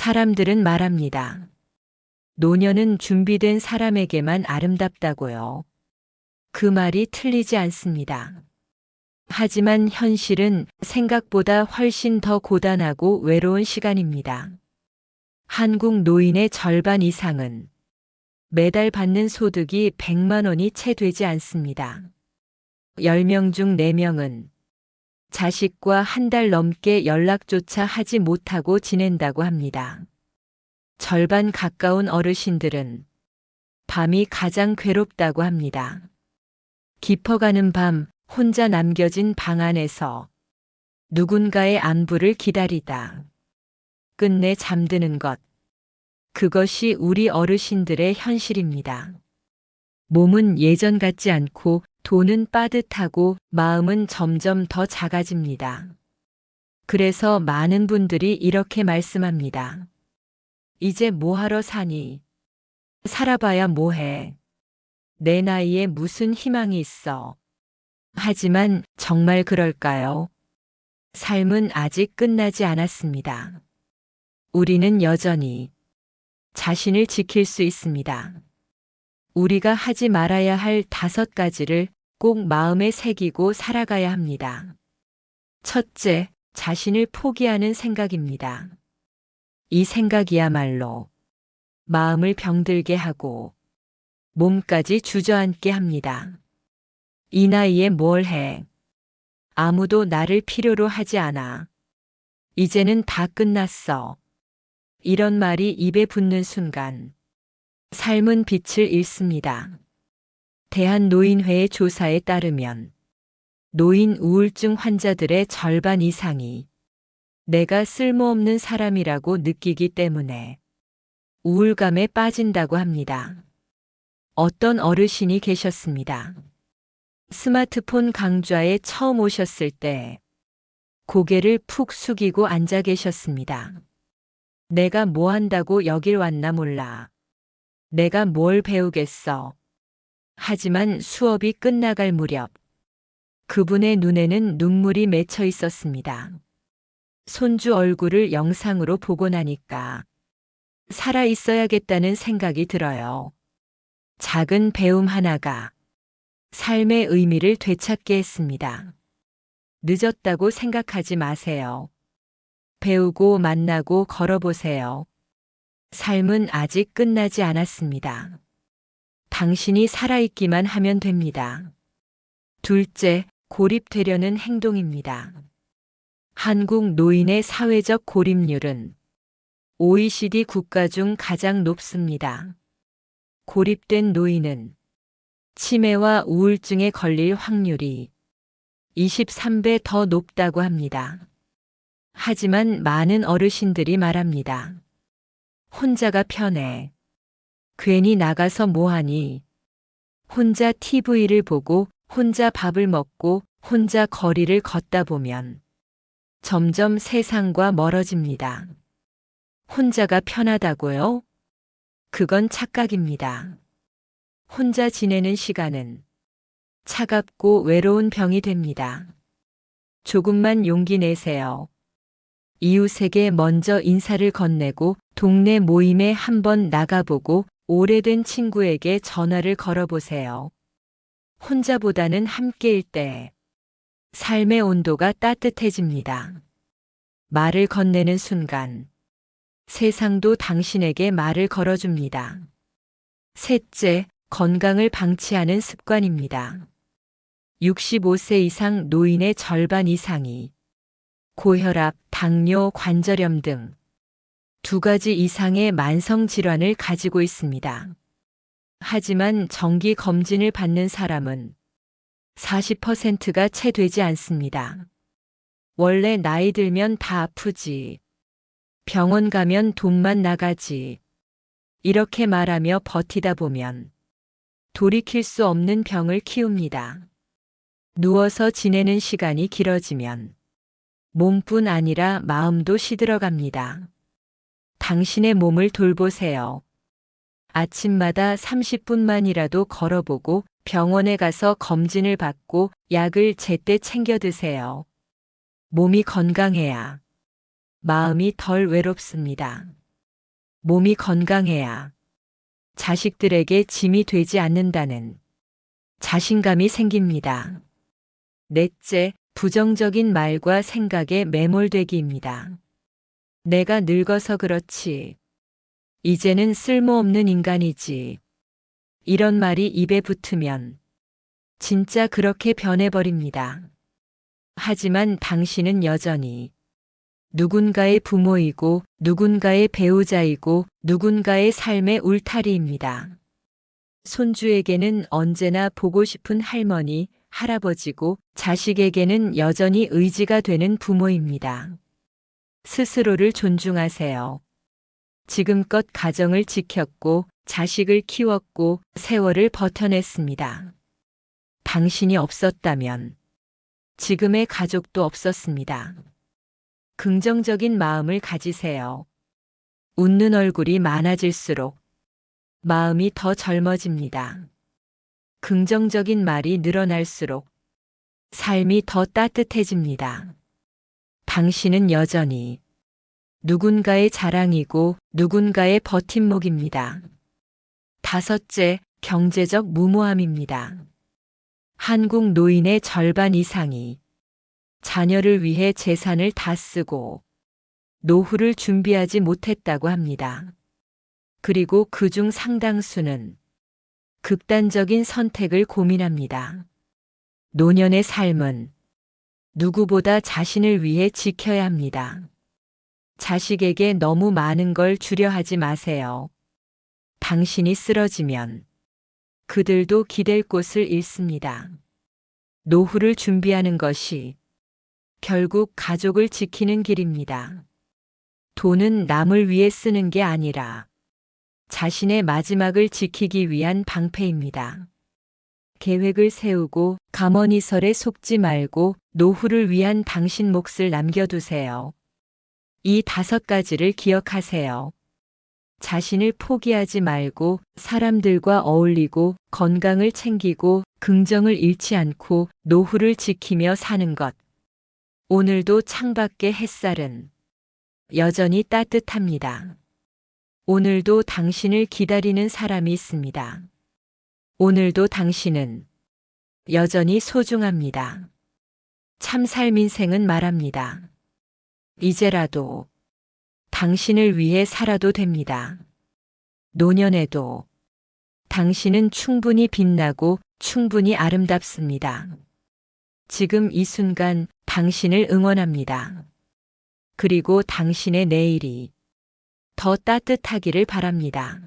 사람들은 말합니다. 노년은 준비된 사람에게만 아름답다고요. 그 말이 틀리지 않습니다. 하지만 현실은 생각보다 훨씬 더 고단하고 외로운 시간입니다. 한국 노인의 절반 이상은 매달 받는 소득이 100만 원이 채 되지 않습니다. 10명 중 4명은 자식과 한 달 넘게 연락조차 하지 못하고 지낸다고 합니다. 절반 가까운 어르신들은 밤이 가장 괴롭다고 합니다. 깊어가는 밤, 혼자 남겨진 방 안에서 누군가의 안부를 기다리다 끝내 잠드는 것. 그것이 우리 어르신들의 현실입니다. 몸은 예전 같지 않고 돈은 빠듯하고 마음은 점점 더 작아집니다. 그래서 많은 분들이 이렇게 말씀합니다. 이제 뭐하러 사니? 살아봐야 뭐해? 내 나이에 무슨 희망이 있어? 하지만 정말 그럴까요? 삶은 아직 끝나지 않았습니다. 우리는 여전히 자신을 지킬 수 있습니다. 우리가 하지 말아야 할 5가지를 꼭 마음에 새기고 살아가야 합니다. 첫째, 자신을 포기하는 생각입니다. 이 생각이야말로 마음을 병들게 하고 몸까지 주저앉게 합니다. 이 나이에 뭘 해? 아무도 나를 필요로 하지 않아. 이제는 다 끝났어. 이런 말이 입에 붙는 순간 삶은 빛을 잃습니다. 대한노인회의 조사에 따르면 노인 우울증 환자들의 절반 이상이 내가 쓸모없는 사람이라고 느끼기 때문에 우울감에 빠진다고 합니다. 어떤 어르신이 계셨습니다. 스마트폰 강좌에 처음 오셨을 때 고개를 푹 숙이고 앉아 계셨습니다. 내가 뭐 한다고 여길 왔나 몰라. 내가 뭘 배우겠어. 하지만 수업이 끝나갈 무렵 그분의 눈에는 눈물이 맺혀 있었습니다. 손주 얼굴을 영상으로 보고 나니까 살아 있어야겠다는 생각이 들어요. 작은 배움 하나가 삶의 의미를 되찾게 했습니다. 늦었다고 생각하지 마세요. 배우고 만나고 걸어보세요. 삶은 아직 끝나지 않았습니다. 당신이 살아있기만 하면 됩니다. 둘째, 고립되려는 행동입니다. 한국 노인의 사회적 고립률은 OECD 국가 중 가장 높습니다. 고립된 노인은 치매와 우울증에 걸릴 확률이 23배 더 높다고 합니다. 하지만 많은 어르신들이 말합니다. 혼자가 편해. 괜히 나가서 뭐하니? 혼자 TV를 보고 혼자 밥을 먹고 혼자 거리를 걷다 보면 점점 세상과 멀어집니다. 혼자가 편하다고요? 그건 착각입니다. 혼자 지내는 시간은 차갑고 외로운 병이 됩니다. 조금만 용기 내세요. 이웃에게 먼저 인사를 건네고 동네 모임에 한번 나가보고 오래된 친구에게 전화를 걸어보세요. 혼자보다는 함께일 때 삶의 온도가 따뜻해집니다. 말을 건네는 순간 세상도 당신에게 말을 걸어줍니다. 셋째, 건강을 방치하는 습관입니다. 65세 이상 노인의 절반 이상이 고혈압, 당뇨, 관절염 등 2가지 이상의 만성 질환을 가지고 있습니다. 하지만 정기 검진을 받는 사람은 40%가 채 되지 않습니다. 원래 나이 들면 다 아프지. 병원 가면 돈만 나가지. 이렇게 말하며 버티다 보면 돌이킬 수 없는 병을 키웁니다. 누워서 지내는 시간이 길어지면 몸뿐 아니라 마음도 시들어갑니다. 당신의 몸을 돌보세요. 아침마다 30분만이라도 걸어보고 병원에 가서 검진을 받고 약을 제때 챙겨 드세요. 몸이 건강해야 마음이 덜 외롭습니다. 몸이 건강해야 자식들에게 짐이 되지 않는다는 자신감이 생깁니다. 넷째, 부정적인 말과 생각에 매몰되기입니다. 내가 늙어서 그렇지. 이제는 쓸모없는 인간이지. 이런 말이 입에 붙으면 진짜 그렇게 변해버립니다. 하지만 당신은 여전히 누군가의 부모이고 누군가의 배우자이고 누군가의 삶의 울타리입니다. 손주에게는 언제나 보고 싶은 할머니, 할아버지고 자식에게는 여전히 의지가 되는 부모입니다. 스스로를 존중하세요. 지금껏 가정을 지켰고 자식을 키웠고 세월을 버텨냈습니다. 당신이 없었다면 지금의 가족도 없었습니다. 긍정적인 마음을 가지세요. 웃는 얼굴이 많아질수록 마음이 더 젊어집니다. 긍정적인 말이 늘어날수록 삶이 더 따뜻해집니다. 당신은 여전히 누군가의 자랑이고 누군가의 버팀목입니다. 다섯째, 경제적 무모함입니다. 한국 노인의 절반 이상이 자녀를 위해 재산을 다 쓰고 노후를 준비하지 못했다고 합니다. 그리고 그중 상당수는 극단적인 선택을 고민합니다. 노년의 삶은 누구보다 자신을 위해 지켜야 합니다. 자식에게 너무 많은 걸 주려 하지 마세요. 당신이 쓰러지면 그들도 기댈 곳을 잃습니다. 노후를 준비하는 것이 결국 가족을 지키는 길입니다. 돈은 남을 위해 쓰는 게 아니라 자신의 마지막을 지키기 위한 방패입니다. 계획을 세우고 가머니설에 속지 말고 노후를 위한 당신 몫을 남겨두세요. 이 5가지를 기억하세요. 자신을 포기하지 말고 사람들과 어울리고 건강을 챙기고 긍정을 잃지 않고 노후를 지키며 사는 것. 오늘도 창밖의 햇살은 여전히 따뜻합니다. 오늘도 당신을 기다리는 사람이 있습니다. 오늘도 당신은 여전히 소중합니다. 참 삶 인생은 말합니다. 이제라도 당신을 위해 살아도 됩니다. 노년에도 당신은 충분히 빛나고 충분히 아름답습니다. 지금 이 순간 당신을 응원합니다. 그리고 당신의 내일이 더 따뜻하기를 바랍니다.